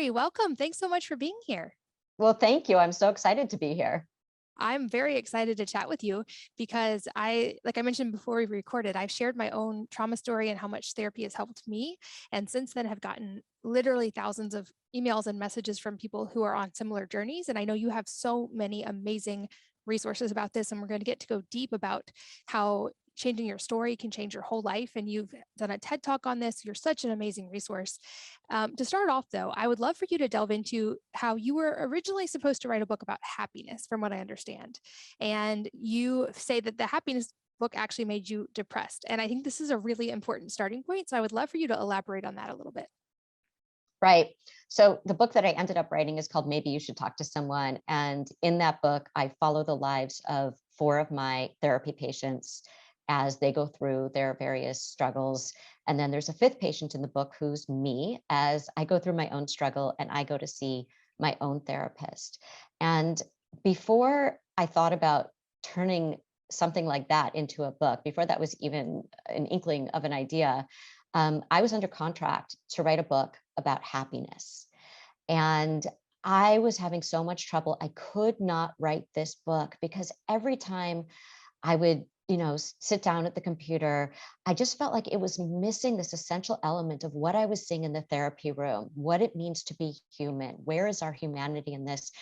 Lori, welcome. Thanks so much for being here. Well, thank you. I'm so excited to be here. I'm very excited to chat with you because like I mentioned before we recorded, I've shared my own trauma story and how much therapy has helped me. And since then have gotten literally thousands of emails and messages from people who are on similar journeys. And I know you have so many amazing resources about this, and we're going to get to go deep about how changing your story can change your whole life. And you've done a TED Talk on this. You're such an amazing resource. To start off, though, I would love for you to delve into how you were originally supposed to write a book about happiness, from what I understand. And you say that the happiness book actually made you depressed. And I think this is a really important starting point. So I would love for you to elaborate on that a little bit. Right. So the book that I ended up writing is called Maybe You Should Talk to Someone. And in that book, I follow the lives of four of my therapy patients as they go through their various struggles. And then there's a fifth patient in the book who's me as I go through my own struggle and I go to see my own therapist. And before I thought about turning something like that into a book, before that was even an inkling of an idea, I was under contract to write a book about happiness. And I was having so much trouble. I could not write this book because every time I would, sit down at the computer, I just felt like it was missing this essential element of what I was seeing in the therapy room, what it means to be human. Where is our humanity in this?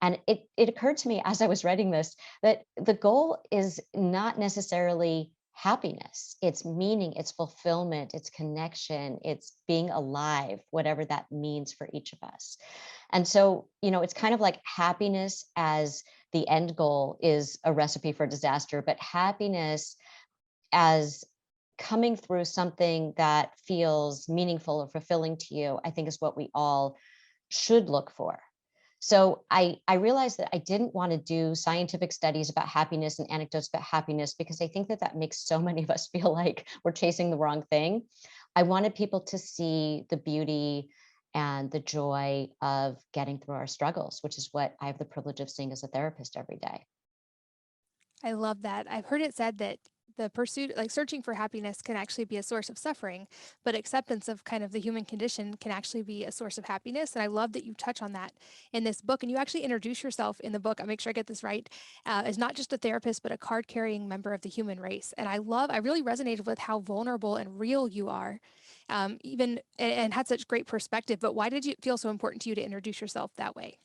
And it occurred to me as I was writing this that the goal is not necessarily happiness. It's meaning, it's fulfillment, it's connection, it's being alive, whatever that means for each of us. And so, it's kind of like happiness as the end goal is a recipe for disaster, but happiness as coming through something that feels meaningful or fulfilling to you, I think is what we all should look for. So I realized that I didn't want to do scientific studies about happiness and anecdotes about happiness because I think that makes so many of us feel like we're chasing the wrong thing. I wanted people to see the beauty and the joy of getting through our struggles, which is what I have the privilege of seeing as a therapist every day. I love that. I've heard it said that the pursuit, like searching for happiness, can actually be a source of suffering, but acceptance of kind of the human condition can actually be a source of happiness. And I love that you touch on that in this book. And you actually introduce yourself in the book, I'll make sure I get this right, as not just a therapist, but a card carrying member of the human race. And I really resonated with how vulnerable and real you are. Even and had such great perspective. But why did it feel so important to you to introduce yourself that way?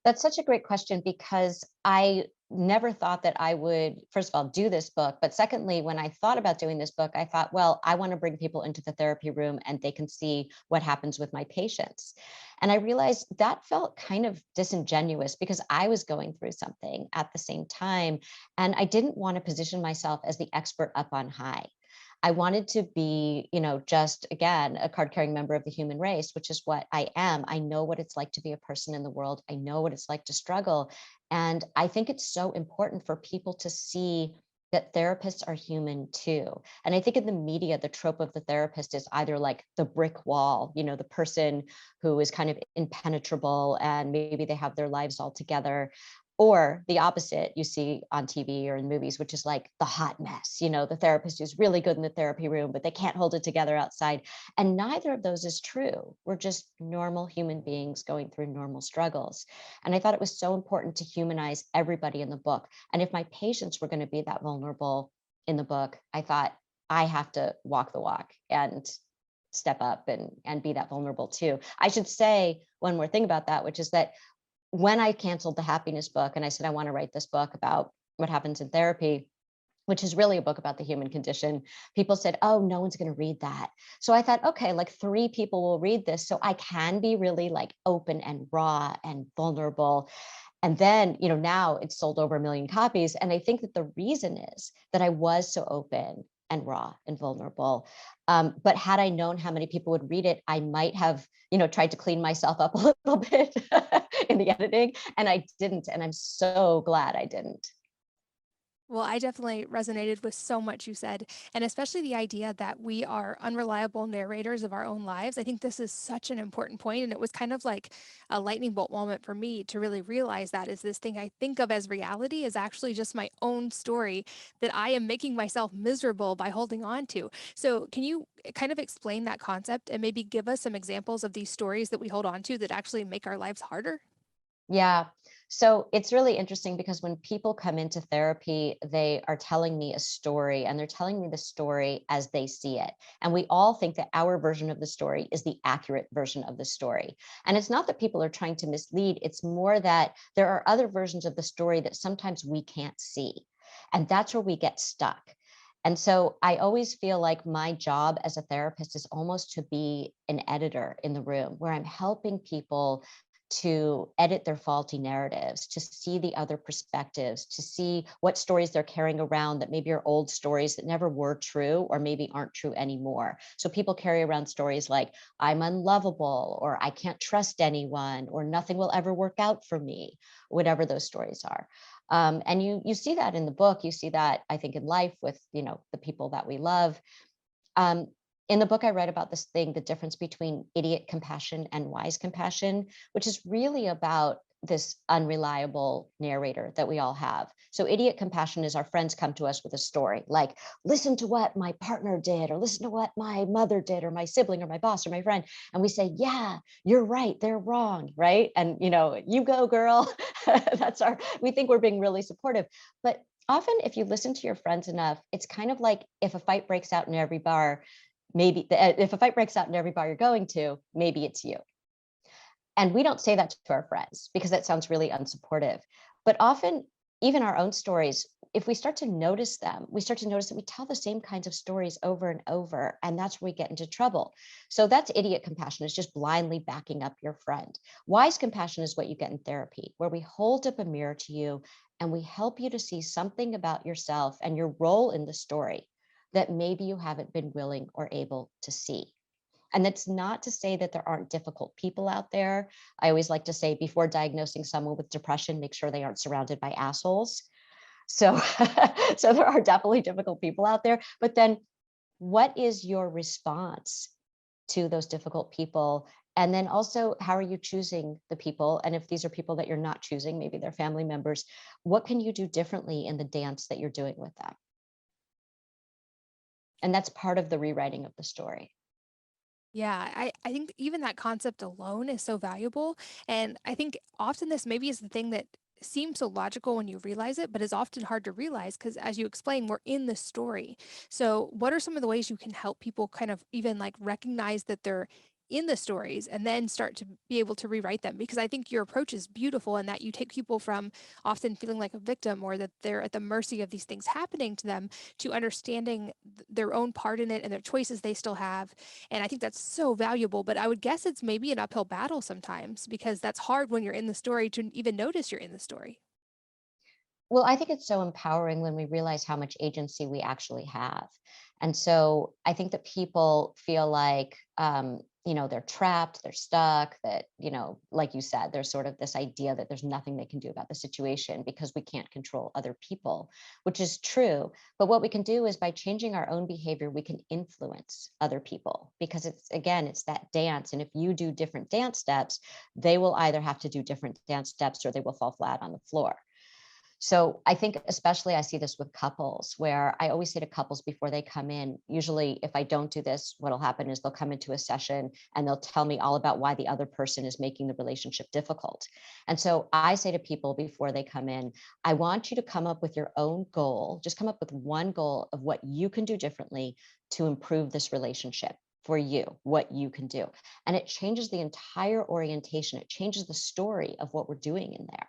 That's such a great question because I never thought that I would, first of all, do this book. But secondly, when I thought about doing this book, I thought, well, I want to bring people into the therapy room and they can see what happens with my patients. And I realized that felt kind of disingenuous because I was going through something at the same time. And I didn't want to position myself as the expert up on high. I wanted to be, just again, a card carrying member of the human race, which is what I am. I know what it's like to be a person in the world. I know what it's like to struggle. And I think it's so important for people to see that therapists are human too. And I think in the media, the trope of the therapist is either like the brick wall, the person who is kind of impenetrable and maybe they have their lives all together, or the opposite you see on TV or in movies, which is like the hot mess, the therapist who's really good in the therapy room, but they can't hold it together outside. And neither of those is true. We're just normal human beings going through normal struggles. And I thought it was so important to humanize everybody in the book. And if my patients were going to be that vulnerable in the book, I thought I have to walk the walk and step up and be that vulnerable too. I should say one more thing about that, which is that when I canceled the happiness book and I said, I want to write this book about what happens in therapy, which is really a book about the human condition, people said, oh, no one's going to read that. So I thought, okay, like 3 people will read this. So I can be really like open and raw and vulnerable. And then, now it's sold over 1 million copies. And I think that the reason is that I was so open and raw and vulnerable. But had I known how many people would read it, I might have, tried to clean myself up a little bit in the editing. And I didn't. And I'm so glad I didn't. Well, I definitely resonated with so much you said, and especially the idea that we are unreliable narrators of our own lives. I think this is such an important point, and it was kind of like a lightning bolt moment for me to really realize that is this thing I think of as reality is actually just my own story that I am making myself miserable by holding on to. So, can you kind of explain that concept and maybe give us some examples of these stories that we hold on to that actually make our lives harder? Yeah. So it's really interesting because when people come into therapy, they are telling me a story and they're telling me the story as they see it. And we all think that our version of the story is the accurate version of the story. And it's not that people are trying to mislead, it's more that there are other versions of the story that sometimes we can't see. And that's where we get stuck. And so I always feel like my job as a therapist is almost to be an editor in the room where I'm helping people to edit their faulty narratives, to see the other perspectives, to see what stories they're carrying around that maybe are old stories that never were true or maybe aren't true anymore. So people carry around stories like, I'm unlovable, or I can't trust anyone, or nothing will ever work out for me, whatever those stories are. And you see that in the book. You see that, I think, in life with the people that we love. Um, in the book, I read about this thing, the difference between idiot compassion and wise compassion, which is really about this unreliable narrator that we all have. So, idiot compassion is our friends come to us with a story like, listen to what my partner did, or listen to what my mother did, or my sibling, or my boss, or my friend. And we say, yeah, you're right, they're wrong, right? And, you go, girl. We think we're being really supportive. But often, if you listen to your friends enough, it's kind of like if a fight breaks out in every bar, if a fight breaks out in every bar you're going to, maybe it's you. And we don't say that to our friends because that sounds really unsupportive. But often, even our own stories, if we start to notice them, we start to notice that we tell the same kinds of stories over and over, and that's where we get into trouble. So that's idiot compassion, is just blindly backing up your friend. Wise compassion is what you get in therapy, where we hold up a mirror to you and we help you to see something about yourself and your role in the story that maybe you haven't been willing or able to see. And that's not to say that there aren't difficult people out there. I always like to say, before diagnosing someone with depression, make sure they aren't surrounded by assholes. So, so there are definitely difficult people out there. But then, what is your response to those difficult people? And then also, how are you choosing the people? And if these are people that you're not choosing, maybe they're family members, what can you do differently in the dance that you're doing with them? And that's part of the rewriting of the story. Yeah, I think even that concept alone is so valuable. And I think often this maybe is the thing that seems so logical when you realize it, but is often hard to realize because, as you explain, we're in the story. So, what are some of the ways you can help people kind of even like recognize that they're in the stories and then start to be able to rewrite them? Because I think your approach is beautiful in that you take people from often feeling like a victim or that they're at the mercy of these things happening to them to understanding their own part in it and their choices they still have, and I think that's so valuable, but I would guess it's maybe an uphill battle sometimes because that's hard when you're in the story to even notice you're in the story. Well, I think it's so empowering when we realize how much agency we actually have. And so I think that people feel like, they're trapped, they're stuck, that, like you said, there's sort of this idea that there's nothing they can do about the situation because we can't control other people, which is true. But what we can do is by changing our own behavior, we can influence other people because it's that dance. And if you do different dance steps, they will either have to do different dance steps or they will fall flat on the floor. So I think especially I see this with couples where I always say to couples before they come in, usually if I don't do this, what'll happen is they'll come into a session and they'll tell me all about why the other person is making the relationship difficult. And so I say to people before they come in, I want you to come up with your own goal. Just come up with one goal of what you can do differently to improve this relationship for you, what you can do. And it changes the entire orientation. It changes the story of what we're doing in there.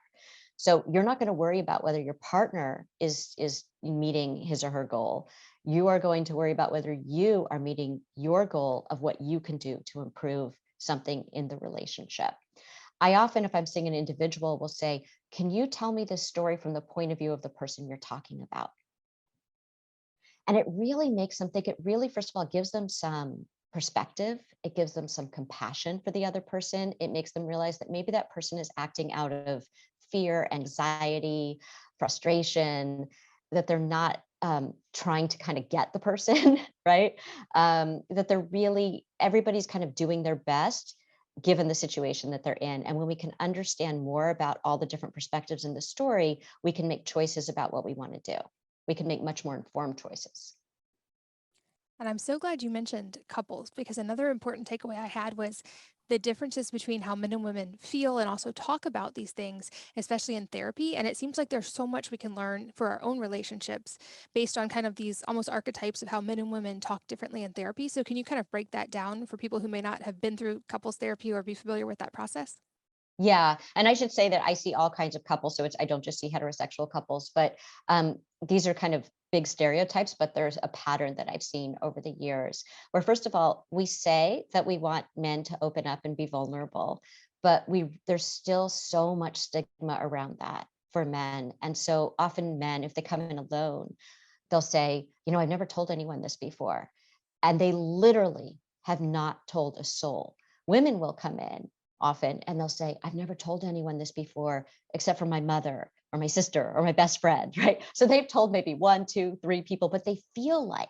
So you're not going to worry about whether your partner is meeting his or her goal. You are going to worry about whether you are meeting your goal of what you can do to improve something in the relationship. I often, if I'm seeing an individual, will say, can you tell me this story from the point of view of the person you're talking about? And it really makes them think. It really, first of all, gives them some perspective. It gives them some compassion for the other person. It makes them realize that maybe that person is acting out of fear, anxiety, frustration. that they're not trying to kind of get the person, right? That they're really, everybody's kind of doing their best given the situation that they're in. And when we can understand more about all the different perspectives in the story, we can make choices about what we want to do. We can make much more informed choices. And I'm so glad you mentioned couples because another important takeaway I had was the differences between how men and women feel and also talk about these things, especially in therapy. And it seems like there's so much we can learn for our own relationships based on kind of these almost archetypes of how men and women talk differently in therapy. So, can you kind of break that down for people who may not have been through couples therapy or be familiar with that process? Yeah, and I should say that I see all kinds of couples, so it's I don't just see heterosexual couples, but these are kind of big stereotypes, but there's a pattern that I've seen over the years where, first of all, we say that we want men to open up and be vulnerable, but we there's still so much stigma around that for men, and so often men, if they come in alone, they'll say, I've never told anyone this before, and they literally have not told a soul. Women will come in often and they'll say, I've never told anyone this before except for my mother or my sister or my best friend, right? So they've told maybe one, two, three people, but they feel like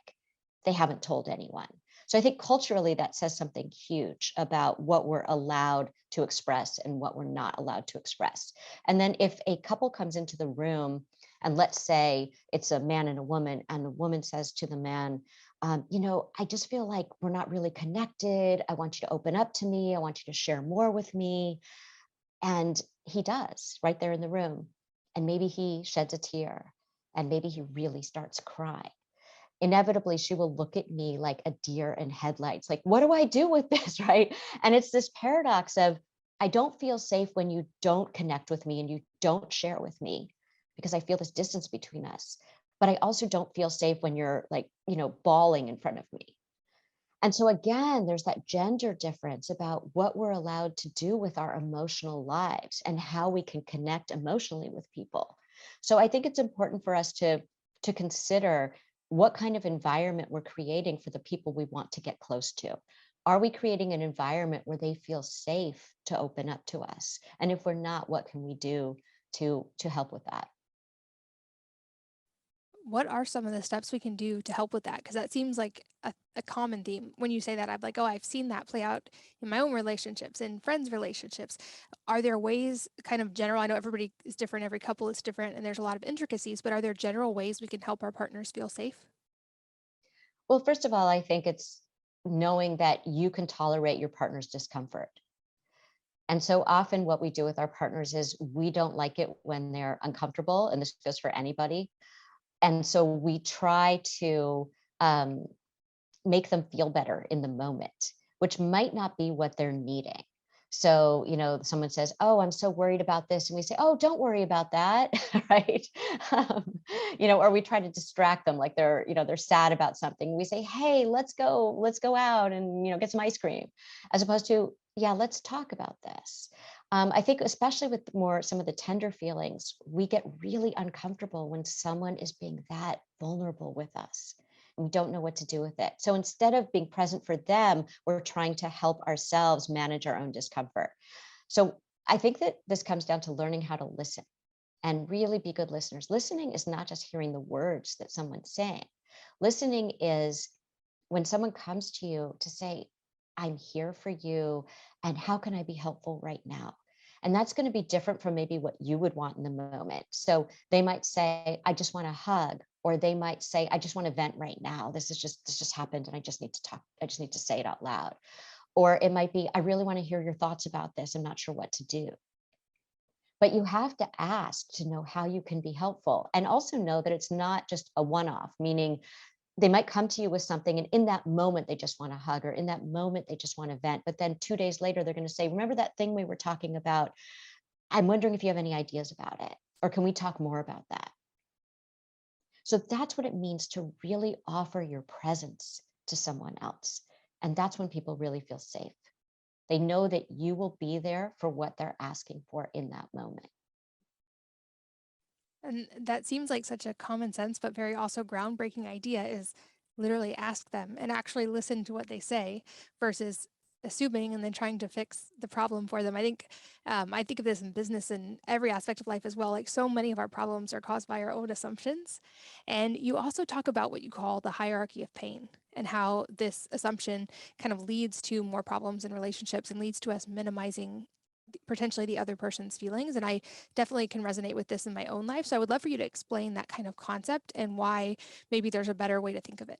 they haven't told anyone. So I think culturally that says something huge about what we're allowed to express and what we're not allowed to express. And then if a couple comes into the room, and let's say it's a man and a woman, and the woman says to the man, I just feel like we're not really connected. I want you to open up to me. I want you to share more with me. And he does right there in the room. And maybe he sheds a tear and maybe he really starts crying. Inevitably, she will look at me like a deer in headlights, like, what do I do with this? Right. And it's this paradox of, I don't feel safe when you don't connect with me and you don't share with me because I feel this distance between us. But I also don't feel safe when you're like, bawling in front of me. And so again, there's that gender difference about what we're allowed to do with our emotional lives and how we can connect emotionally with people. So I think it's important for us to consider what kind of environment we're creating for the people we want to get close to. Are we creating an environment where they feel safe to open up to us? And if we're not, what can we do to help with that? What are some of the steps we can do to help with that? Because that seems like a common theme. When you say that, I'm like, oh, I've seen that play out in my own relationships and friends' relationships. Are there ways, kind of general? I know everybody is different, every couple is different, and there's a lot of intricacies, but are there general ways we can help our partners feel safe? Well, first of all, I think it's knowing that you can tolerate your partner's discomfort. And so often what we do with our partners is we don't like it when they're uncomfortable, and this goes for anybody. And so we try to um, make them feel better in the moment, which might not be what they're needing. So, someone says, "Oh, I'm so worried about this." And we say, "Oh, don't worry about that." Right. Or we try to distract them like they're sad about something. We say, "Hey, let's go out and, get some ice cream," as opposed to, "Yeah, let's talk about this." I think especially with more some of the tender feelings, we get really uncomfortable when someone is being that vulnerable with us. We don't know what to do with it. So instead of being present for them, we're trying to help ourselves manage our own discomfort. So I think that this comes down to learning how to listen and really be good listeners. Listening is not just hearing the words that someone's saying. Listening is when someone comes to you to say, I'm here for you, and how can I be helpful right now? And that's going to be different from maybe what you would want in the moment. So they might say, I just want a hug, or they might say, I just want to vent right now. This just happened and I just need to talk. I just need to say it out loud. Or it might be, I really want to hear your thoughts about this. I'm not sure what to do. But you have to ask to know how you can be helpful, and also know that it's not just a one off, meaning they might come to you with something and in that moment they just want a hug, or in that moment they just want to vent, but then 2 days later they're going to say, remember that thing we were talking about? I'm wondering if you have any ideas about it, or can we talk more about that? So that's what it means to really offer your presence to someone else. And that's when people really feel safe. They know that you will be there for what they're asking for in that moment. And that seems like such a common sense, but very also groundbreaking idea is literally ask them and actually listen to what they say versus assuming and then trying to fix the problem for them. I think of this in business and every aspect of life as well. Like so many of our problems are caused by our own assumptions. And you also talk about what you call the hierarchy of pain and how this assumption kind of leads to more problems in relationships and leads to us minimizing potentially the other person's feelings. And I definitely can resonate with this in my own life. So I would love for you to explain that kind of concept and why maybe there's a better way to think of it.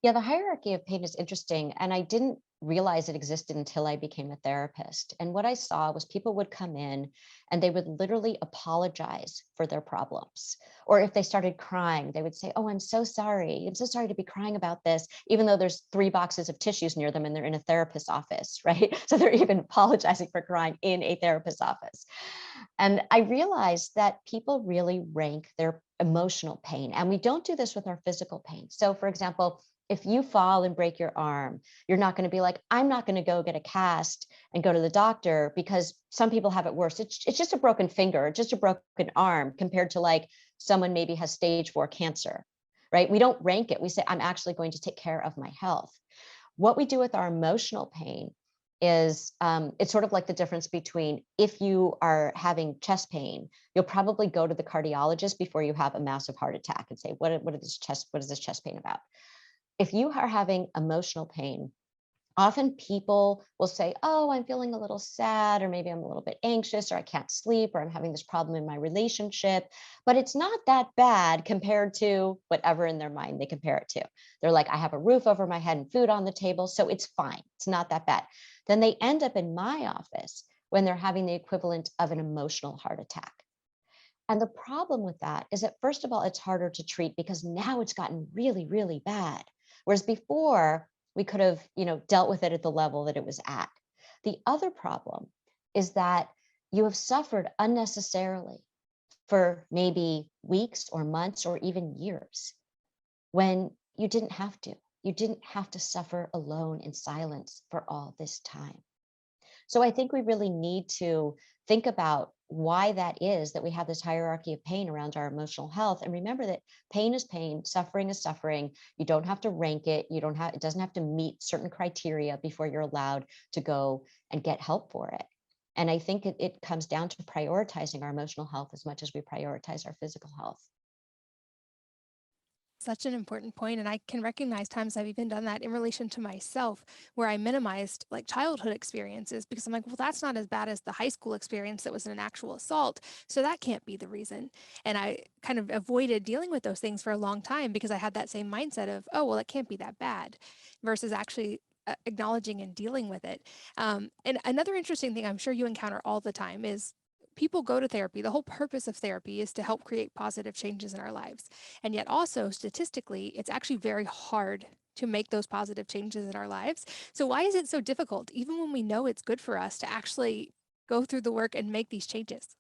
Yeah, the hierarchy of pain is interesting. And I didn't realize it existed until I became a therapist. And what I saw was people would come in and they would literally apologize for their problems. Or if they started crying, they would say, "Oh, I'm so sorry. I'm so sorry to be crying about this," even though there's 3 boxes of tissues near them and they're in a therapist's office, right? So they're even apologizing for crying in a therapist's office. And I realized that people really rank their emotional pain. And we don't do this with our physical pain. So, for example, if you fall and break your arm, you're not going to be like, "I'm not going to go get a cast and go to the doctor," because some people have it worse. It's just a broken finger, just a broken arm compared to like someone maybe has stage 4 cancer, right? We don't rank it. We say, "I'm actually going to take care of my health." What we do with our emotional pain is it's sort of like the difference between if you are having chest pain, you'll probably go to the cardiologist before you have a massive heart attack and say, what is this chest pain about? If you are having emotional pain, often people will say, "Oh, I'm feeling a little sad, or maybe I'm a little bit anxious, or I can't sleep, or I'm having this problem in my relationship." But it's not that bad compared to whatever in their mind they compare it to. They're like, "I have a roof over my head and food on the table, so it's fine. It's not that bad." Then they end up in my office when they're having the equivalent of an emotional heart attack. And the problem with that is that, first of all, it's harder to treat because now it's gotten really, really bad. Whereas before, we could have, dealt with it at the level that it was at. The other problem is that you have suffered unnecessarily for maybe weeks or months or even years when you didn't have to. You didn't have to suffer alone in silence for all this time. So I think we really need to think about why that is that we have this hierarchy of pain around our emotional health, and remember that pain is pain, suffering is suffering. You don't have to rank it. It doesn't have to meet certain criteria before you're allowed to go and get help for it. And I think it comes down to prioritizing our emotional health as much as we prioritize our physical health. Such an important point, and I can recognize times I've even done that in relation to myself, where I minimized like childhood experiences because I'm like, well, that's not as bad as the high school experience that was an actual assault, so that can't be the reason. And I kind of avoided dealing with those things for a long time because I had that same mindset of, oh, well, it can't be that bad, versus actually acknowledging and dealing with it. And another interesting thing I'm sure you encounter all the time is people go to therapy. The whole purpose of therapy is to help create positive changes in our lives. And yet, also statistically, it's actually very hard to make those positive changes in our lives. So, why is it so difficult, even when we know it's good for us, to actually go through the work and make these changes?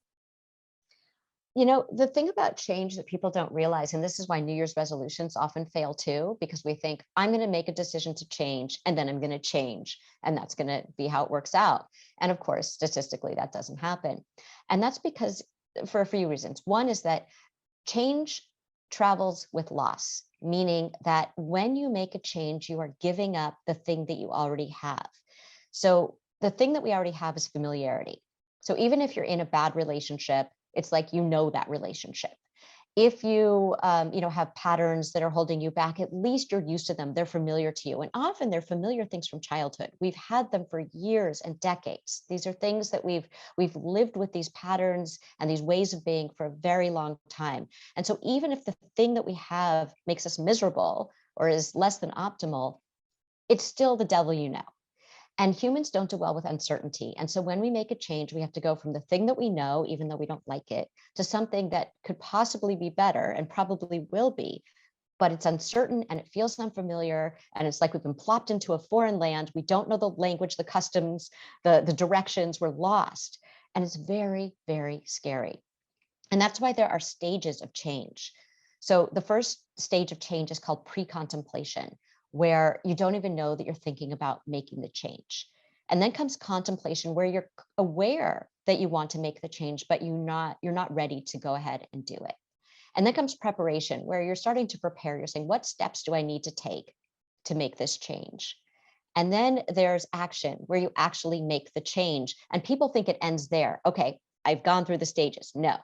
The thing about change that people don't realize, and this is why New Year's resolutions often fail too, because we think, "I'm going to make a decision to change and then I'm going to change, and that's going to be how it works out." And of course, statistically, that doesn't happen. And that's because for a few reasons. One is that change travels with loss, meaning that when you make a change, you are giving up the thing that you already have. So the thing that we already have is familiarity. So even if you're in a bad relationship, it's like that relationship. If you have patterns that are holding you back, at least you're used to them. They're familiar to you, and often they're familiar things from childhood. We've had them for years and decades. These are things that we've lived with, these patterns and these ways of being for a very long time. And so even if the thing that we have makes us miserable or is less than optimal, it's still the devil you know. And humans don't do well with uncertainty. And so when we make a change, we have to go from the thing that we know, even though we don't like it, to something that could possibly be better and probably will be, but it's uncertain and it feels unfamiliar. And it's like we've been plopped into a foreign land. We don't know the language, the customs, the directions. We're lost. And it's very, very scary. And that's why there are stages of change. So the first stage of change is called pre-contemplation, where you don't even know that you're thinking about making the change. And then comes contemplation, where you're aware that you want to make the change, but you're not ready to go ahead and do it. And then comes preparation, where you're starting to prepare. You're saying, what steps do I need to take to make this change? And then there's action, where you actually make the change. And people think it ends there. Okay, I've gone through the stages. No,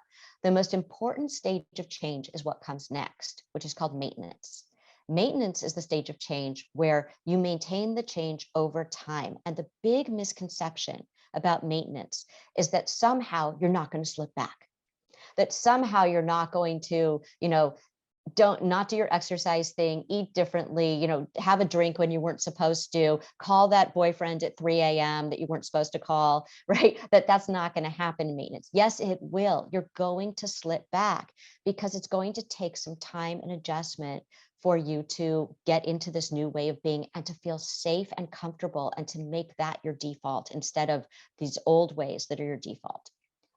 the most important stage of change is what comes next, which is called maintenance. Maintenance is the stage of change where you maintain the change over time. And the big misconception about maintenance is that somehow you're not going to slip back, that somehow you're not going to, don't not do your exercise thing, eat differently, have a drink when you weren't supposed to, call that boyfriend at 3 a.m. that you weren't supposed to call, right? That's not going to happen in maintenance. Yes, it will. You're going to slip back because it's going to take some time and adjustment for you to get into this new way of being and to feel safe and comfortable and to make that your default instead of these old ways that are your default.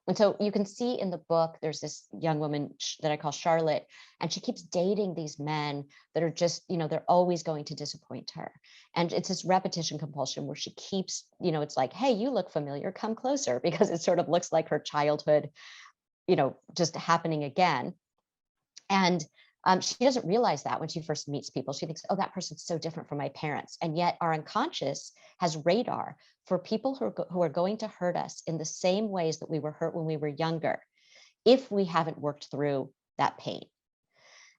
And so you can see in the book, there's this young woman that I call Charlotte, and she keeps dating these men that are just, they're always going to disappoint her. And it's this repetition compulsion where she keeps, it's like, hey, you look familiar, come closer, because it sort of looks like her childhood, just happening again. And she doesn't realize that when she first meets people. She thinks, oh, that person's so different from my parents. And yet our unconscious has radar for people who are going to hurt us in the same ways that we were hurt when we were younger, if we haven't worked through that pain.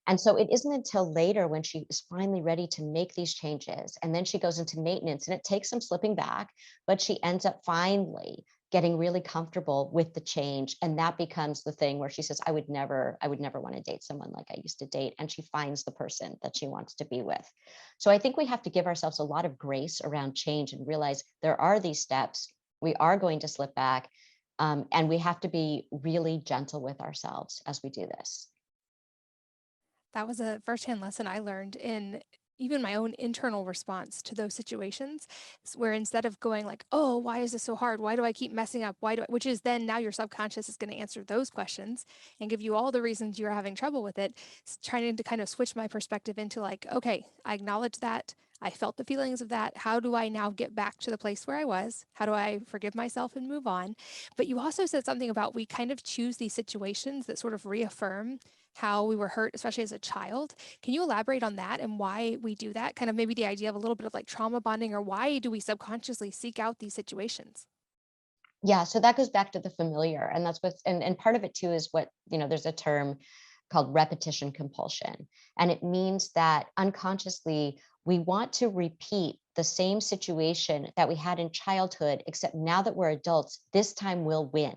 And so it isn't until later when she is finally ready to make these changes. And then she goes into maintenance, and it takes some slipping back, but she ends up finally getting really comfortable with the change. And that becomes the thing where she says, I would never want to date someone like I used to date. And she finds the person that she wants to be with. So I think we have to give ourselves a lot of grace around change and realize there are these steps. We are going to slip back. And we have to be really gentle with ourselves as we do this. That was a firsthand lesson I learned in even my own internal response to those situations, where instead of going like, oh, why is this so hard? Why do I keep messing up? Which is then now your subconscious is going to answer those questions and give you all the reasons you're having trouble with it. Trying to kind of switch my perspective into like, okay, I acknowledge that. I felt the feelings of that. How do I now get back to the place where I was? How do I forgive myself and move on? But you also said something about we kind of choose these situations that sort of reaffirm how we were hurt, especially as a child. Can you elaborate on that and why we do that? Kind of maybe the idea of a little bit of like trauma bonding, or why do we subconsciously seek out these situations? Yeah, so that goes back to the familiar. And that's what, and part of it too is what, there's a term called repetition compulsion. And it means that unconsciously we want to repeat the same situation that we had in childhood, except now that we're adults, this time we'll win.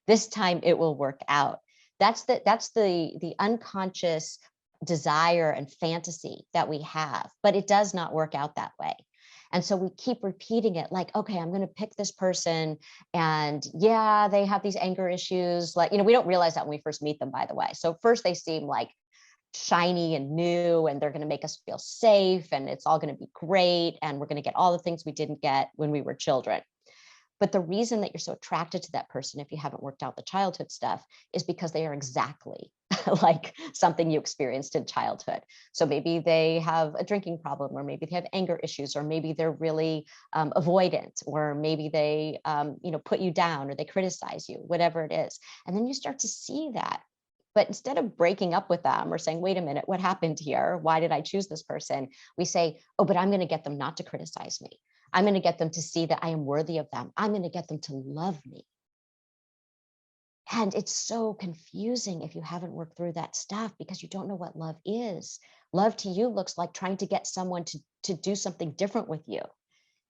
This time it will work out. That's the unconscious desire and fantasy that we have, but it does not work out that way. And so we keep repeating it like, okay, I'm going to pick this person. And yeah, they have these anger issues. Like, we don't realize that when we first meet them, by the way. So first they seem like shiny and new, and they're going to make us feel safe, and it's all going to be great. And we're going to get all the things we didn't get when we were children. But the reason that you're so attracted to that person, if you haven't worked out the childhood stuff, is because they are exactly like something you experienced in childhood. So maybe they have a drinking problem, or maybe they have anger issues, or maybe they're really avoidant, or maybe they, put you down, or they criticize you, whatever it is. And then you start to see that. But instead of breaking up with them or saying, wait a minute, what happened here? Why did I choose this person? We say, oh, but I'm going to get them not to criticize me. I'm going to get them to see that I am worthy of them. I'm going to get them to love me. And it's so confusing if you haven't worked through that stuff, because you don't know what love is. Love to you looks like trying to get someone to do something different with you,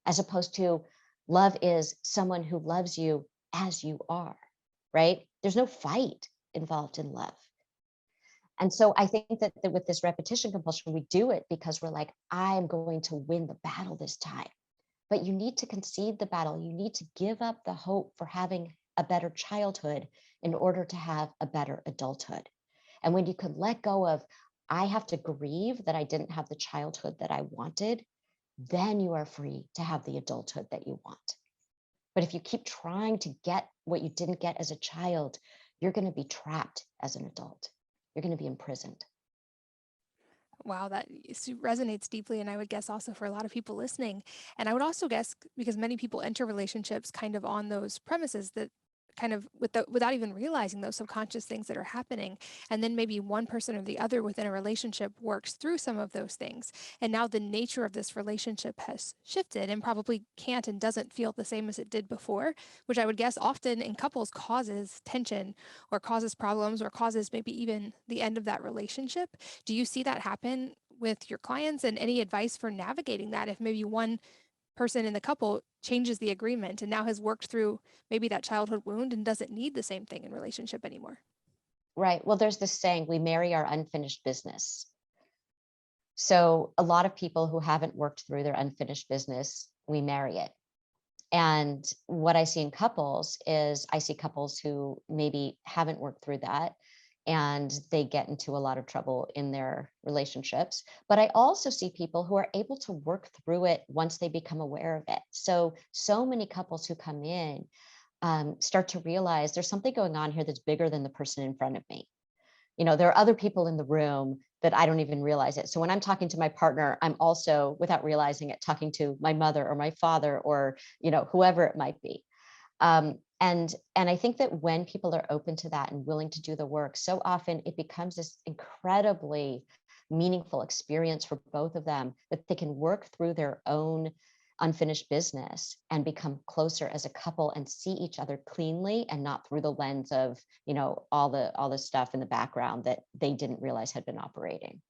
as opposed to love is someone who loves you as you are, right? There's no fight involved in love. And so I think that with this repetition compulsion, we do it because we're like, I'm going to win the battle this time. But you need to concede the battle. You need to give up the hope for having a better childhood in order to have a better adulthood. And when you could let go of, I have to grieve that I didn't have the childhood that I wanted, then you are free to have the adulthood that you want. But if you keep trying to get what you didn't get as a child, you're going to be trapped as an adult. You're going to be imprisoned. Wow, that resonates deeply. And I would guess also for a lot of people listening. And I would also guess because many people enter relationships kind of on those premises that kind of without even realizing those subconscious things that are happening. And then maybe one person or the other within a relationship works through some of those things. And now the nature of this relationship has shifted and probably can't and doesn't feel the same as it did before, which I would guess often in couples causes tension or causes problems or causes maybe even the end of that relationship. Do you see that happen with your clients, and any advice for navigating that if maybe one person in the couple changes the agreement and now has worked through maybe that childhood wound and doesn't need the same thing in relationship anymore? Right. Well, there's this saying, we marry our unfinished business. So a lot of people who haven't worked through their unfinished business, we marry it. And what I see in couples is I see couples who maybe haven't worked through that and they get into a lot of trouble in their relationships. But I also see people who are able to work through it once they become aware of it. So many couples who come in start to realize there's something going on here that's bigger than the person in front of me. There are other people in the room that I don't even realize it. So when I'm talking to my partner, I'm also, without realizing it, talking to my mother or my father or, whoever it might be. And I think that when people are open to that and willing to do the work, so often it becomes this incredibly meaningful experience for both of them, that they can work through their own unfinished business and become closer as a couple and see each other cleanly and not through the lens of, all the stuff in the background that they didn't realize had been operating.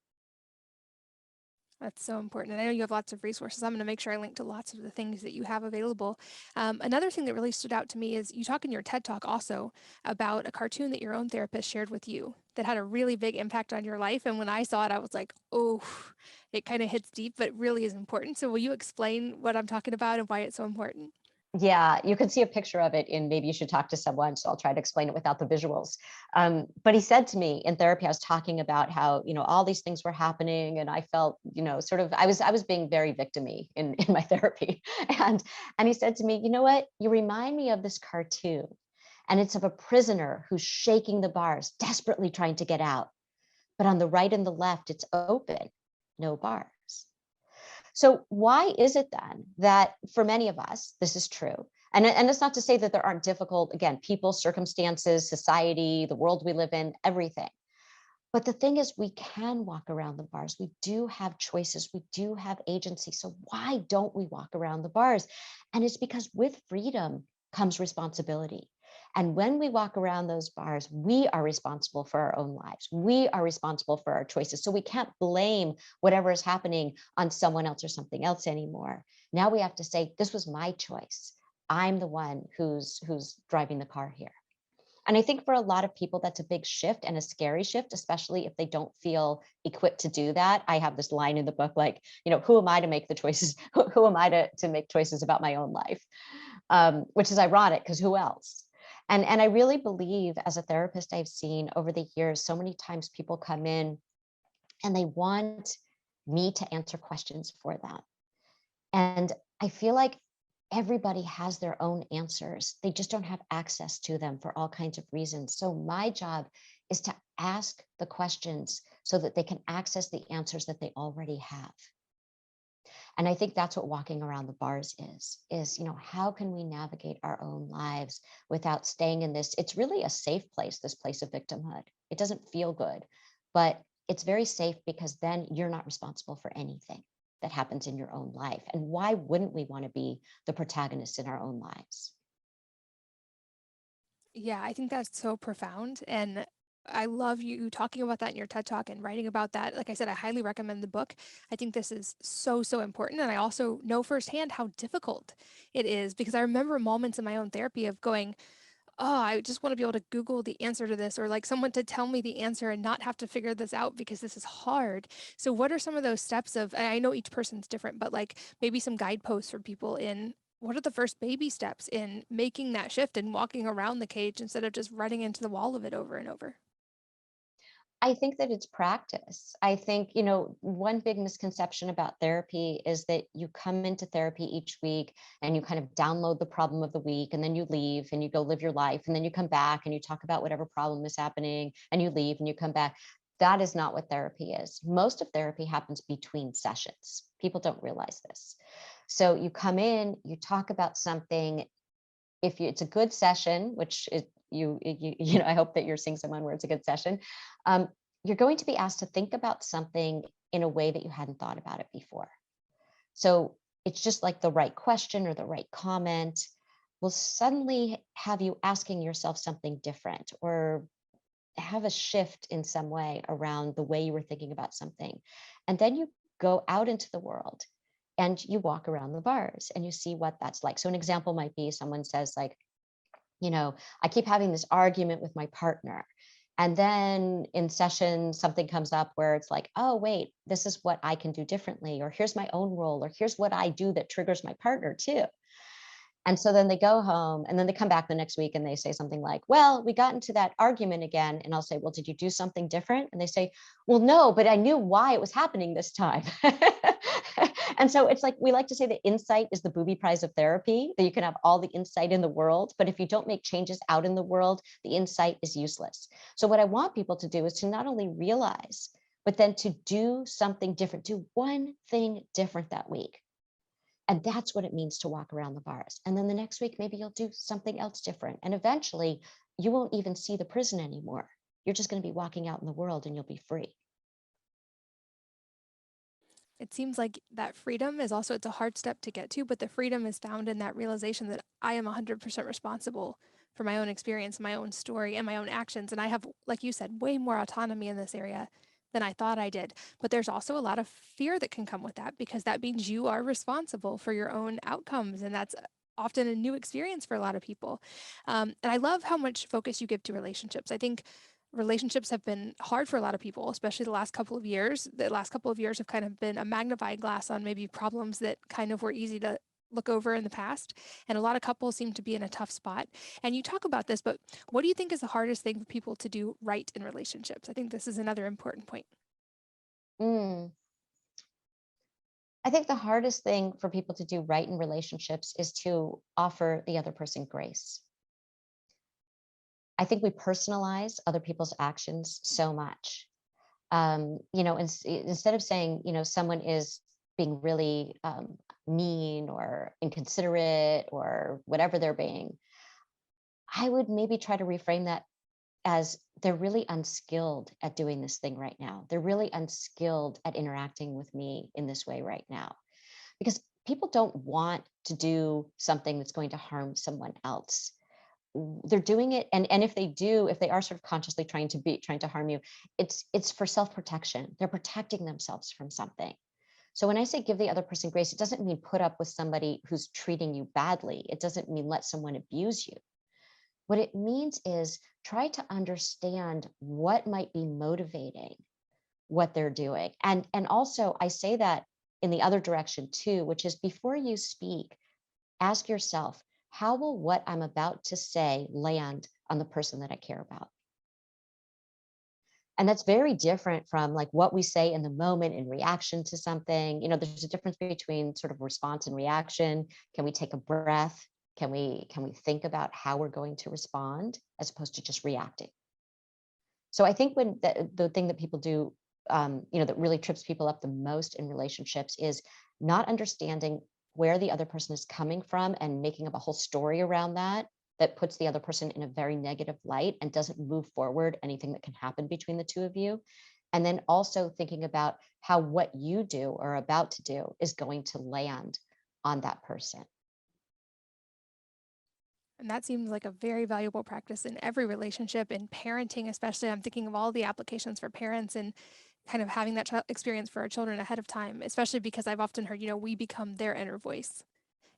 That's so important. And I know you have lots of resources. I'm going to make sure I link to lots of the things that you have available. Another thing that really stood out to me is you talk in your TED Talk also about a cartoon that your own therapist shared with you that had a really big impact on your life. And when I saw it, I was like, oh, it kind of hits deep, but really is important. So will you explain what I'm talking about and why it's so important? Yeah, you can see a picture of it in Maybe You Should Talk to Someone. So I'll try to explain it without the visuals. But he said to me in therapy, I was talking about how, all these things were happening. And I felt, sort of, I was being very victim-y in my therapy. And he said to me, you know what, you remind me of this cartoon. And it's of a prisoner who's shaking the bars, desperately trying to get out. But on the right and the left, it's open, no bars. So why is it then that for many of us, this is true? And it's not to say that there aren't difficult, again, people, circumstances, society, the world we live in, everything. But the thing is, we can walk around the bars. We do have choices. We do have agency. So why don't we walk around the bars? And it's because with freedom comes responsibility. And when we walk around those bars, we are responsible for our own lives. We are responsible for our choices. So we can't blame whatever is happening on someone else or something else anymore. Now we have to say, this was my choice. I'm the one who's driving the car here. And I think for a lot of people, that's a big shift and a scary shift, especially if they don't feel equipped to do that. I have this line in the book, like, who am I to make the choices? Who am I to make choices about my own life? Which is ironic because who else? And I really believe, as a therapist, I've seen over the years, so many times people come in and they want me to answer questions for them. And I feel like everybody has their own answers. They just don't have access to them for all kinds of reasons. So my job is to ask the questions so that they can access the answers that they already have. And I think that's what walking around the bars is, how can we navigate our own lives without staying in this? It's really a safe place, this place of victimhood. It doesn't feel good, but it's very safe because then you're not responsible for anything that happens in your own life. And why wouldn't we want to be the protagonists in our own lives? Yeah, I think that's so profound. And I love you talking about that in your TED Talk and writing about that. Like I said, I highly recommend the book. I think this is so, so important. And I also know firsthand how difficult it is because I remember moments in my own therapy of going, oh, I just want to be able to Google the answer to this, or like someone to tell me the answer and not have to figure this out because this is hard. So, what are some of those steps of, and I know each person's different, but like maybe some guideposts for people in what are the first baby steps in making that shift and walking around the cage instead of just running into the wall of it over and over? I think that it's practice. I think, one big misconception about therapy is that you come into therapy each week and you kind of download the problem of the week and then you leave and you go live your life. And then you come back and you talk about whatever problem is happening and you leave and you come back. That is not what therapy is. Most of therapy happens between sessions. People don't realize this. So you come in, you talk about something, it's a good session, which is you know, I hope that you're seeing someone where it's a good session. Um, you're going to be asked to think about something in a way that you hadn't thought about it before. So it's just like the right question or the right comment will suddenly have you asking yourself something different, or have a shift in some way around the way you were thinking about something. And then you go out into the world and you walk around the bars and you see what that's like. So an example might be someone says like, you know, I keep having this argument with my partner. And then in session, something comes up where it's like, oh, wait, this is what I can do differently, or here's my own role, or here's what I do that triggers my partner too. And so then they go home and then they come back the next week and they say something like, well, we got into that argument again. And I'll say, well, did you do something different? And they say, well, no, but I knew why it was happening this time. And so it's like, we like to say that insight is the booby prize of therapy, that you can have all the insight in the world, but if you don't make changes out in the world, the insight is useless. So what I want people to do is to not only realize, but then to do something different, do one thing different that week. And that's what it means to walk around the bars. And then the next week, maybe you'll do something else different. And eventually, you won't even see the prison anymore. You're just going to be walking out in the world and you'll be free. It seems like that freedom is also, it's a hard step to get to, but the freedom is found in that realization that I am 100% responsible for my own experience, my own story, and my own actions. And I have, like you said, way more autonomy in this area than I thought I did. But there's also a lot of fear that can come with that, because that means you are responsible for your own outcomes. And that's often a new experience for a lot of people. And I love how much focus you give to relationships. I think relationships have been hard for a lot of people, especially the last couple of years. The last couple of years have kind of been a magnifying glass on maybe problems that kind of were easy to look over in the past. And a lot of couples seem to be in a tough spot. And you talk about this, but what do you think is the hardest thing for people to do right in relationships? I think this is another important point. Mm. I think the hardest thing for people to do right in relationships is to offer the other person grace. I think we personalize other people's actions so much. You know, instead of saying, you know, someone is being really mean or inconsiderate or whatever they're being, I would maybe try to reframe that as they're really unskilled at doing this thing right now. They're really unskilled at interacting with me in this way right now. Because people don't want to do something that's going to harm someone else. They're doing it, and if they do, if they are sort of consciously trying to harm you, it's for self-protection. They're protecting themselves from something. So when I say give the other person grace, it doesn't mean put up with somebody who's treating you badly. It doesn't mean let someone abuse you. What it means is try to understand what might be motivating what they're doing. And also I say that in the other direction too, which is before you speak, ask yourself, how will what I'm about to say land on the person that I care about? And that's very different from like what we say in the moment in reaction to something. You know, there's a difference between sort of response and reaction. Can we take a breath? Can we think about how we're going to respond as opposed to just reacting? So I think when the thing that people do, you know, that really trips people up the most in relationships is not understanding where the other person is coming from and making up a whole story around that, that puts the other person in a very negative light and doesn't move forward anything that can happen between the two of you. And then also thinking about how what you do or are about to do is going to land on that person. And that seems like a very valuable practice in every relationship, in parenting, especially. I'm thinking of all the applications for parents and kind of having that experience for our children ahead of time, especially because I've often heard, we become their inner voice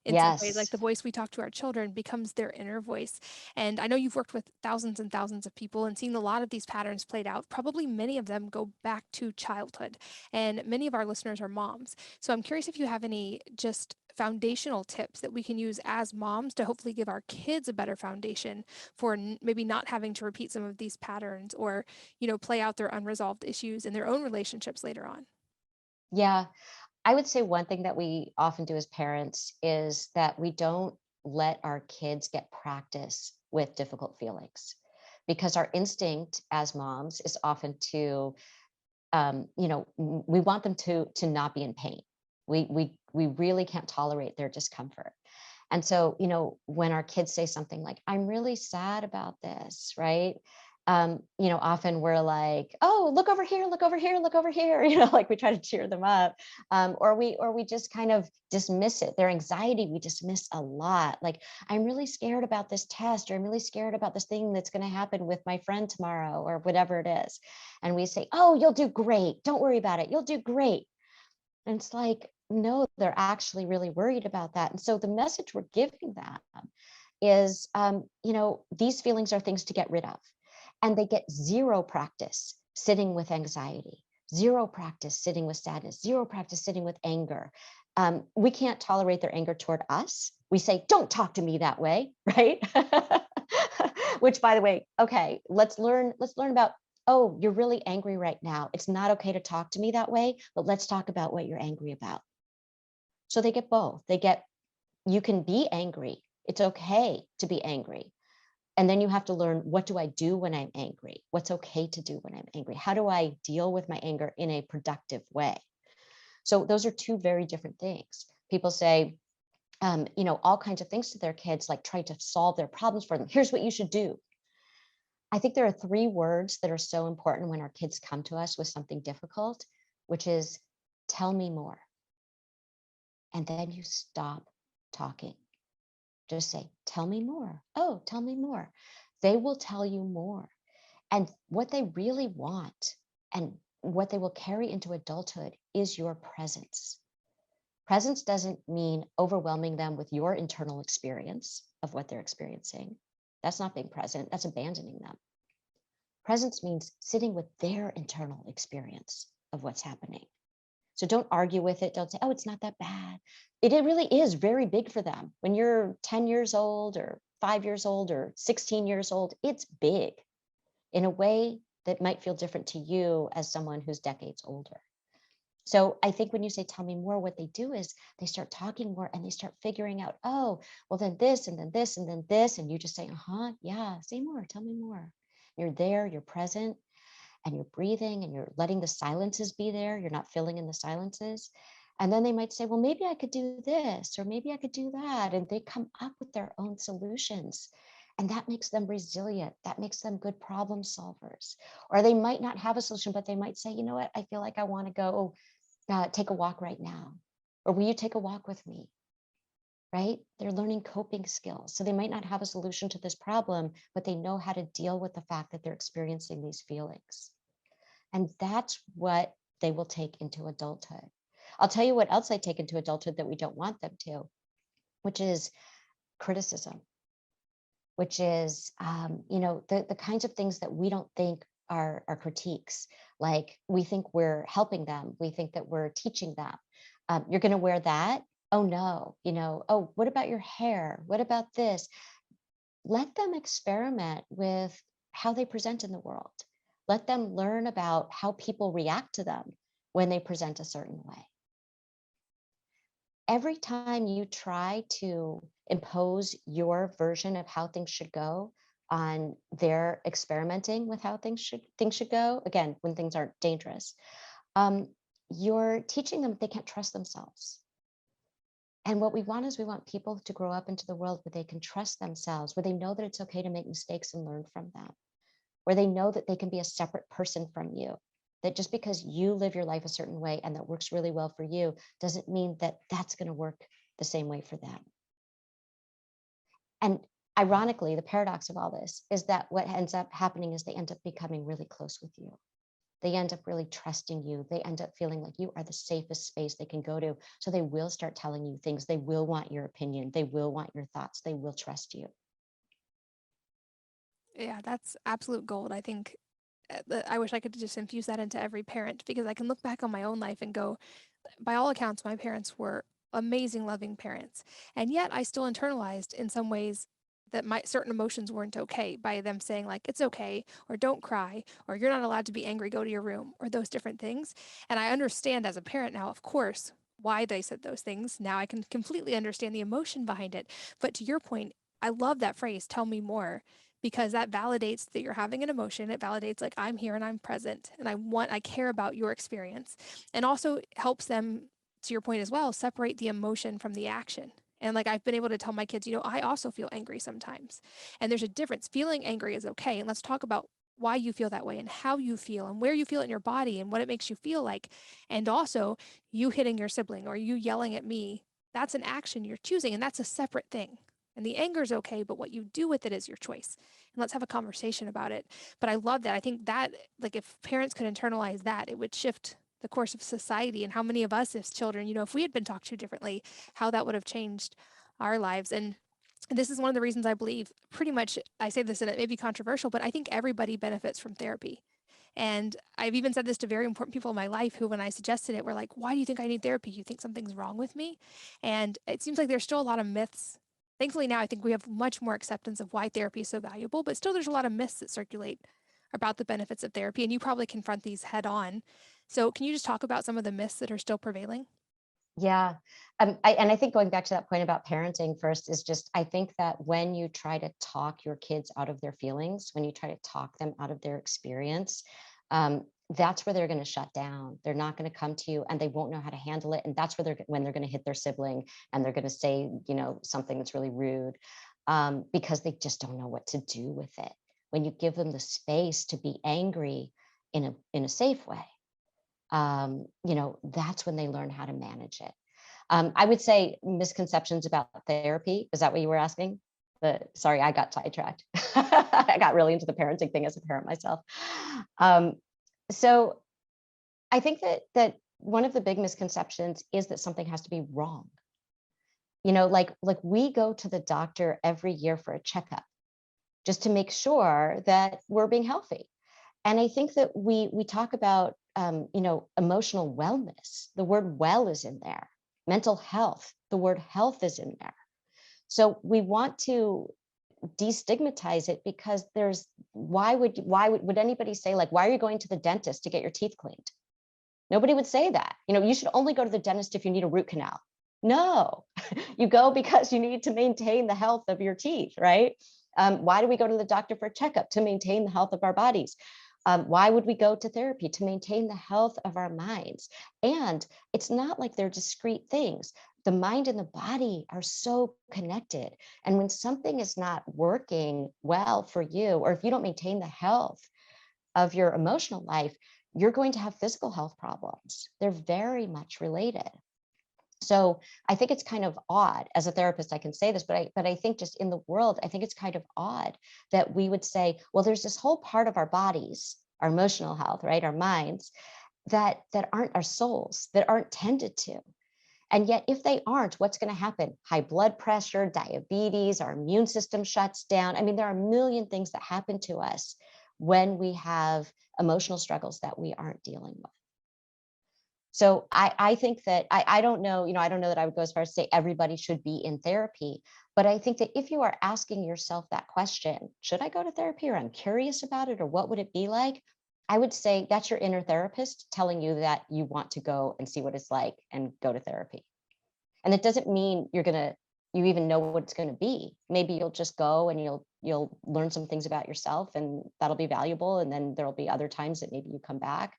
in some ways. Like Yes. the voice we talk to our children becomes their inner voice. And I know you've worked with thousands and thousands of people and seen a lot of these patterns played out. Probably many of them go back to childhood. And many of our listeners are moms. So I'm curious if you have any just foundational tips that we can use as moms to hopefully give our kids a better foundation for maybe not having to repeat some of these patterns, or play out their unresolved issues in their own relationships later on. Yeah. I would say one thing that we often do as parents is that we don't let our kids get practice with difficult feelings, because our instinct as moms is often to, you know, we want them to not be in pain. We really can't tolerate their discomfort. And so, when our kids say something like, I'm really sad about this, right? Often we're like, oh, look over here, look over here, look over here, like we try to cheer them up. Or we just kind of dismiss it. Their anxiety, we dismiss a lot. Like, I'm really scared about this test, or I'm really scared about this thing that's going to happen with my friend tomorrow, or whatever it is. And we say, oh, you'll do great. Don't worry about it. You'll do great. And it's like, no, they're actually really worried about that. And so the message we're giving them is, these feelings are things to get rid of. And they get zero practice sitting with anxiety, zero practice sitting with sadness, zero practice sitting with anger. We can't tolerate their anger toward us. We say, don't talk to me that way, right? Which, by the way, okay, let's learn about, oh, you're really angry right now. It's not okay to talk to me that way, but let's talk about what you're angry about. So they get both. They get, you can be angry. It's okay to be angry. And then you have to learn, what do I do when I'm angry? What's okay to do when I'm angry? How do I deal with my anger in a productive way? So those are two very different things. People say, all kinds of things to their kids, like try to solve their problems for them. Here's what you should do. I think there are 3 words that are so important when our kids come to us with something difficult, which is, tell me more. And then you stop talking. Just say, tell me more. Oh, tell me more. They will tell you more. And what they really want, and what they will carry into adulthood, is your presence. Presence doesn't mean overwhelming them with your internal experience of what they're experiencing. That's not being present. That's abandoning them. Presence means sitting with their internal experience of what's happening. So don't argue with it. Don't say, oh, it's not that bad. It really is very big for them. When you're 10 years old or 5 years old or 16 years old, it's big in a way that might feel different to you as someone who's decades older. So I think when you say, tell me more, what they do is they start talking more, and they start figuring out, oh, well, then this, and then this, and then this. And you just say, yeah, say more, tell me more. You're there, you're present, and you're breathing, and you're letting the silences be there. You're not filling in the silences. And then they might say, well, maybe I could do this, or maybe I could do that. And they come up with their own solutions. And that makes them resilient. That makes them good problem solvers. Or they might not have a solution, but they might say, you know what, I feel like I want to go take a walk right now. Or will you take a walk with me? Right? They're learning coping skills. So they might not have a solution to this problem, but they know how to deal with the fact that they're experiencing these feelings. And that's what they will take into adulthood. I'll tell you what else I take into adulthood that we don't want them to, which is criticism, which is, the kinds of things that we don't think are critiques. Like, we think we're helping them. We think that we're teaching them. You're going to wear that? Oh, no. Oh, what about your hair? What about this? Let them experiment with how they present in the world. Let them learn about how people react to them when they present a certain way. Every time you try to impose your version of how things should go on their experimenting with how things should go, again, when things aren't dangerous, you're teaching them they can't trust themselves. And what we want is, we want people to grow up into the world where they can trust themselves, where they know that it's okay to make mistakes and learn from them, where they know that they can be a separate person from you, that just because you live your life a certain way and that works really well for you doesn't mean that that's going to work the same way for them. And ironically, the paradox of all this is that what ends up happening is they end up becoming really close with you. They end up really trusting you. They end up feeling like you are the safest space they can go to. So they will start telling you things. They will want your opinion. They will want your thoughts. They will trust you. Yeah, that's absolute gold. I think I wish I could just infuse that into every parent, because I can look back on my own life and go, by all accounts, my parents were amazing, loving parents. And yet I still internalized in some ways that my certain emotions weren't okay by them saying, like, it's okay, or don't cry, or you're not allowed to be angry, go to your room, or those different things. And I understand as a parent now, of course, why they said those things. Now I can completely understand the emotion behind it. But to your point, I love that phrase, tell me more, because that validates that you're having an emotion. It validates, like, I'm here and I'm present and I care about your experience, and also helps them, to your point as well, separate the emotion from the action And like I've been able to tell my kids, I also feel angry sometimes. And there's a difference. Feeling angry is okay. And let's talk about why you feel that way and how you feel and where you feel it in your body and what it makes you feel like. And also, you hitting your sibling or you yelling at me, that's an action you're choosing, and that's a separate thing. And the anger is okay, but what you do with it is your choice. And let's have a conversation about it. But I love that. I think that, like, if parents could internalize that, it would shift the course of society, and how many of us as children, if we had been talked to differently, how that would have changed our lives. And this is one of the reasons I believe, pretty much, I say this and it may be controversial, but I think everybody benefits from therapy. And I've even said this to very important people in my life who, when I suggested it, were like, why do you think I need therapy? You think something's wrong with me? And it seems like there's still a lot of myths. Thankfully, now I think we have much more acceptance of why therapy is so valuable, but still there's a lot of myths that circulate about the benefits of therapy. And you probably confront these head on. So, can you just talk about some of the myths that are still prevailing? Yeah. I think going back to that point about parenting first is just, I think that when you try to talk your kids out of their feelings, when you try to talk them out of their experience, that's where they're going to shut down. They're not going to come to you and they won't know how to handle it. And that's where when they're going to hit their sibling and they're going to say, something that's really rude, because they just don't know what to do with it. When you give them the space to be angry in a safe way, that's when they learn how to manage it. I would say misconceptions about therapy. Is that what you were asking? Sorry, I got sidetracked. I got really into the parenting thing as a parent myself. So I think that one of the big misconceptions is that something has to be wrong. Like we go to the doctor every year for a checkup just to make sure that we're being healthy. And I think that we talk about emotional wellness. The word well is in there. Mental health, the word health is in there. So we want to destigmatize it because why would anybody say, like, why are you going to the dentist to get your teeth cleaned? Nobody would say that. You should only go to the dentist if you need a root canal. No, you go because you need to maintain the health of your teeth, right? Why do we go to the doctor for a checkup? To maintain the health of our bodies. Why would we go to therapy? To maintain the health of our minds. And it's not like they're discrete things. The mind and the body are so connected. And when something is not working well for you, or if you don't maintain the health of your emotional life, you're going to have physical health problems. They're very much related. So I think it's kind of odd. As a therapist, I can say this, but I think just in the world, I think it's kind of odd that we would say, well, there's this whole part of our bodies, our emotional health, right, our minds, that aren't our souls, that aren't tended to. And yet, if they aren't, what's going to happen? High blood pressure, diabetes, our immune system shuts down. I mean, there are a million things that happen to us when we have emotional struggles that we aren't dealing with. So I think that I don't know, I don't know that I would go as far as to say everybody should be in therapy, but I think that if you are asking yourself that question, should I go to therapy, or I'm curious about it, or what would it be like? I would say that's your inner therapist telling you that you want to go and see what it's like and go to therapy. And it doesn't mean you even know what it's going to be. Maybe you'll just go and you'll learn some things about yourself, and that'll be valuable. And then there'll be other times that maybe you come back.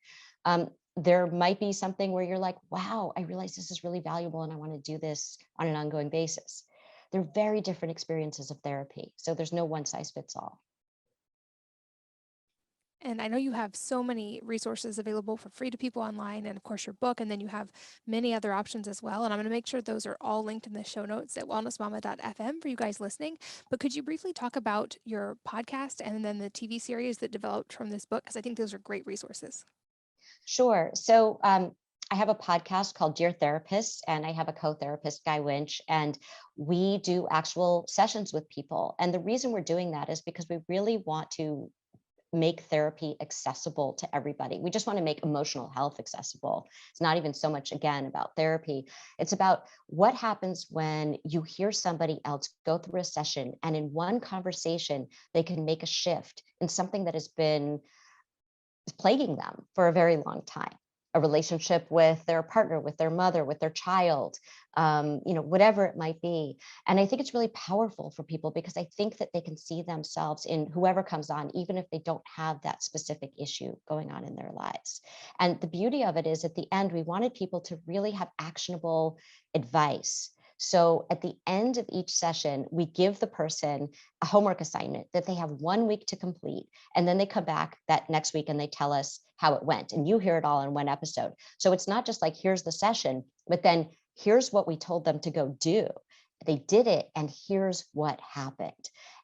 There might be something where you're like, wow, I realize this is really valuable and I want to do this on an ongoing basis. They're very different experiences of therapy. So there's no one size fits all. And I know you have so many resources available for free to people online, and of course, your book, and then you have many other options as well. And I'm going to make sure those are all linked in the show notes at wellnessmama.fm for you guys listening. But could you briefly talk about your podcast and then the TV series that developed from this book? Because I think those are great resources. Sure. So I have a podcast called Dear Therapist, and I have a co-therapist, Guy Winch, and we do actual sessions with people. And the reason we're doing that is because we really want to make therapy accessible to everybody. We just want to make emotional health accessible. It's not even so much, again, about therapy. It's about what happens when you hear somebody else go through a session, and in one conversation, they can make a shift in something that has been plaguing them for a very long time. A relationship with their partner, with their mother, with their child, whatever it might be. And I think it's really powerful for people because I think that they can see themselves in whoever comes on, even if they don't have that specific issue going on in their lives. And the beauty of it is, at the end, we wanted people to really have actionable advice. So at the end of each session, we give the person a homework assignment that they have 1 week to complete. And then they come back that next week and they tell us how it went. And you hear it all in one episode. So it's not just like, here's the session, but then here's what we told them to go do. They did it, and here's what happened.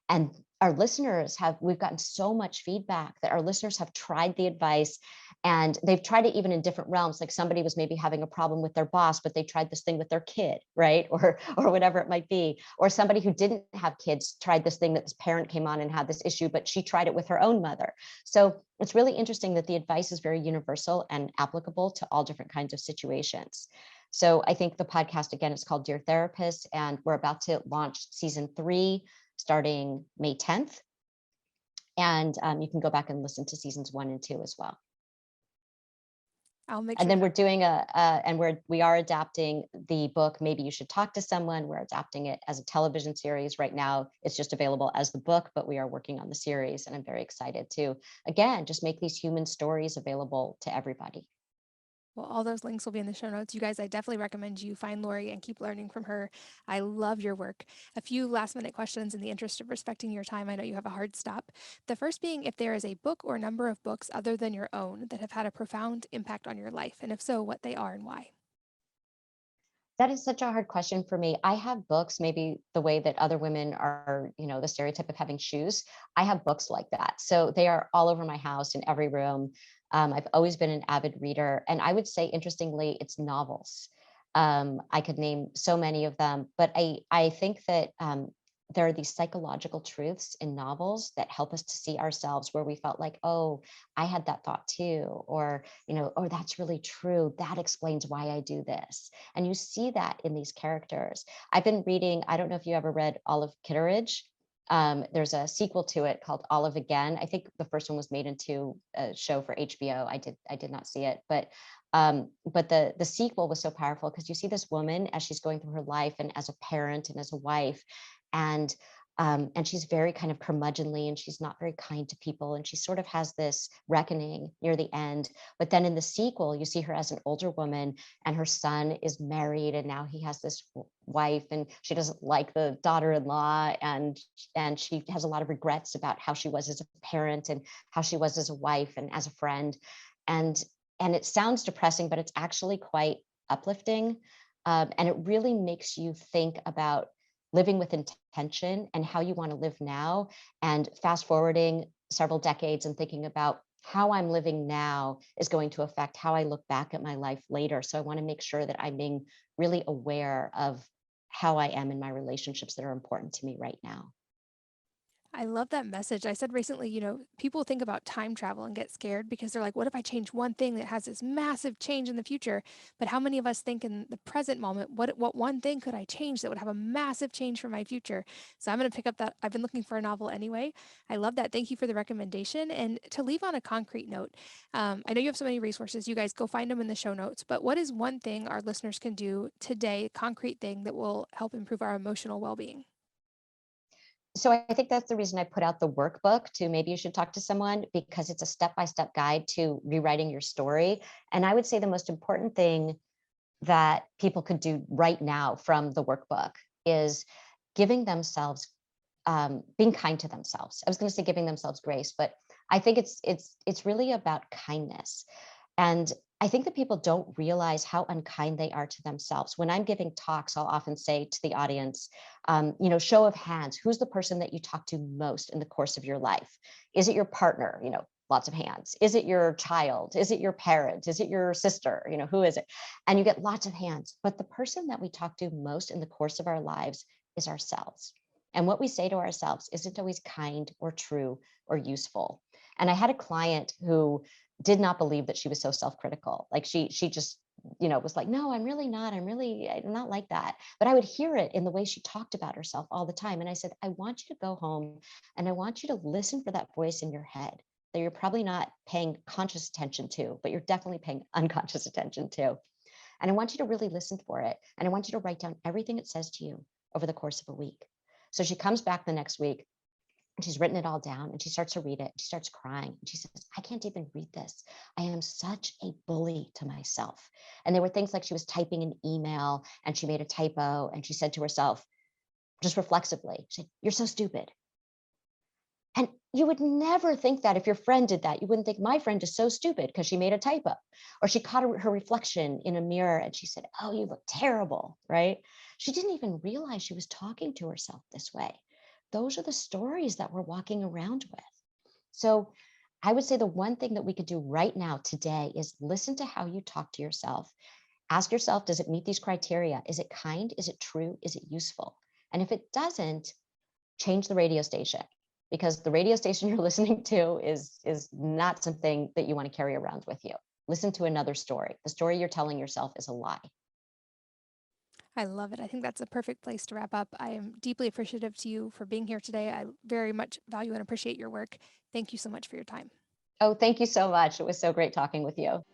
And our listeners we've gotten so much feedback that our listeners have tried the advice, and they've tried it even in different realms. Like somebody was maybe having a problem with their boss, but they tried this thing with their kid, right? Or whatever it might be. Or somebody who didn't have kids tried this thing that this parent came on and had this issue, but she tried it with her own mother. So it's really interesting that the advice is very universal and applicable to all different kinds of situations. So I think the podcast, again, is called Dear Therapist, and we're about to launch season 3 starting May 10th. And you can go back and listen to seasons 1 and 2 as well. I'll make And sure. then we're doing we are adapting the book, Maybe You Should Talk to Someone. We're adapting it as a television series right now. It's just available as the book, but we are working on the series, and I'm very excited to, again, just make these human stories available to everybody. Well, all those links will be in the show notes. You guys, I definitely recommend you find Lori and keep learning from her. I love your work. A few last minute questions in the interest of respecting your time. I know you have a hard stop. The first being if there is a book or number of books other than your own that have had a profound impact on your life, and if so, what they are and why. That is such a hard question for me. I have books, maybe the way that other women are, the stereotype of having shoes. I have books like that. So they are all over my house in every room. I've always been an avid reader. And I would say, interestingly, it's novels. I could name so many of them, but I think that there are these psychological truths in novels that help us to see ourselves where we felt like, oh, I had that thought too, or, oh, that's really true. That explains why I do this. And you see that in these characters. I've been reading, I don't know if you ever read Olive Kitteridge. There's a sequel to it called Olive Again. I think the first one was made into a show for HBO. I did not see it, but the sequel was so powerful because you see this woman as she's going through her life and as a parent and as a wife, and she's very kind of curmudgeonly, and she's not very kind to people, and she sort of has this reckoning near the end. But then in the sequel, you see her as an older woman, and her son is married, and now he has this wife, and she doesn't like the daughter-in-law, and she has a lot of regrets about how she was as a parent and how she was as a wife and as a friend. And it sounds depressing, but it's actually quite uplifting. And it really makes you think about living with intention and how you want to live now, and fast forwarding several decades and thinking about how I'm living now is going to affect how I look back at my life later. So I want to make sure that I'm being really aware of how I am in my relationships that are important to me right now. I love that message. I said recently, people think about time travel and get scared because they're like, what if I change one thing that has this massive change in the future? But how many of us think in the present moment, what one thing could I change that would have a massive change for my future? So I'm going to pick up that. I've been looking for a novel anyway. I love that. Thank you for the recommendation. And to leave on a concrete note, I know you have so many resources. You guys go find them in the show notes. But what is one thing our listeners can do today, a concrete thing that will help improve our emotional well-being? So I think that's the reason I put out the workbook to Maybe You Should Talk to Someone, because it's a step-by-step guide to rewriting your story. And I would say the most important thing that people could do right now from the workbook is giving themselves, being kind to themselves. I was going to say giving themselves grace, but I think it's really about kindness. And I think that people don't realize how unkind they are to themselves. When I'm giving talks, I'll often say to the audience, show of hands, who's the person that you talk to most in the course of your life? Is it your partner? Lots of hands. Is it your child? Is it your parent? Is it your sister? Who is it? And you get lots of hands. But the person that we talk to most in the course of our lives is ourselves. And what we say to ourselves isn't always kind or true or useful. And I had a client who did not believe that she was so self-critical. Like she just, was like, no, I'm not like that. But I would hear it in the way she talked about herself all the time. And I said, I want you to go home and I want you to listen for that voice in your head that you're probably not paying conscious attention to, but you're definitely paying unconscious attention to. And I want you to really listen for it. And I want you to write down everything it says to you over the course of a week. So she comes back the next week And she's written it all down and she starts to read it. She starts crying. And she says, I can't even read this. I am such a bully to myself. And there were things like she was typing an email and she made a typo and she said to herself, just reflexively, she said, you're so stupid. And you would never think that if your friend did that. You wouldn't think my friend is so stupid because she made a typo. Or she caught her reflection in a mirror and she said, oh, you look terrible, right? She didn't even realize she was talking to herself this way. Those are the stories that we're walking around with. So I would say the one thing that we could do right now today is listen to how you talk to yourself. Ask yourself, does it meet these criteria? Is it kind? Is it true? Is it useful? And if it doesn't, change the radio station, because the radio station you're listening to is not something that you want to carry around with you. Listen to another story. The story you're telling yourself is a lie. I love it. I think that's a perfect place to wrap up. I am deeply appreciative to you for being here today. I very much value and appreciate your work. Thank you so much for your time. Oh, thank you so much. It was so great talking with you.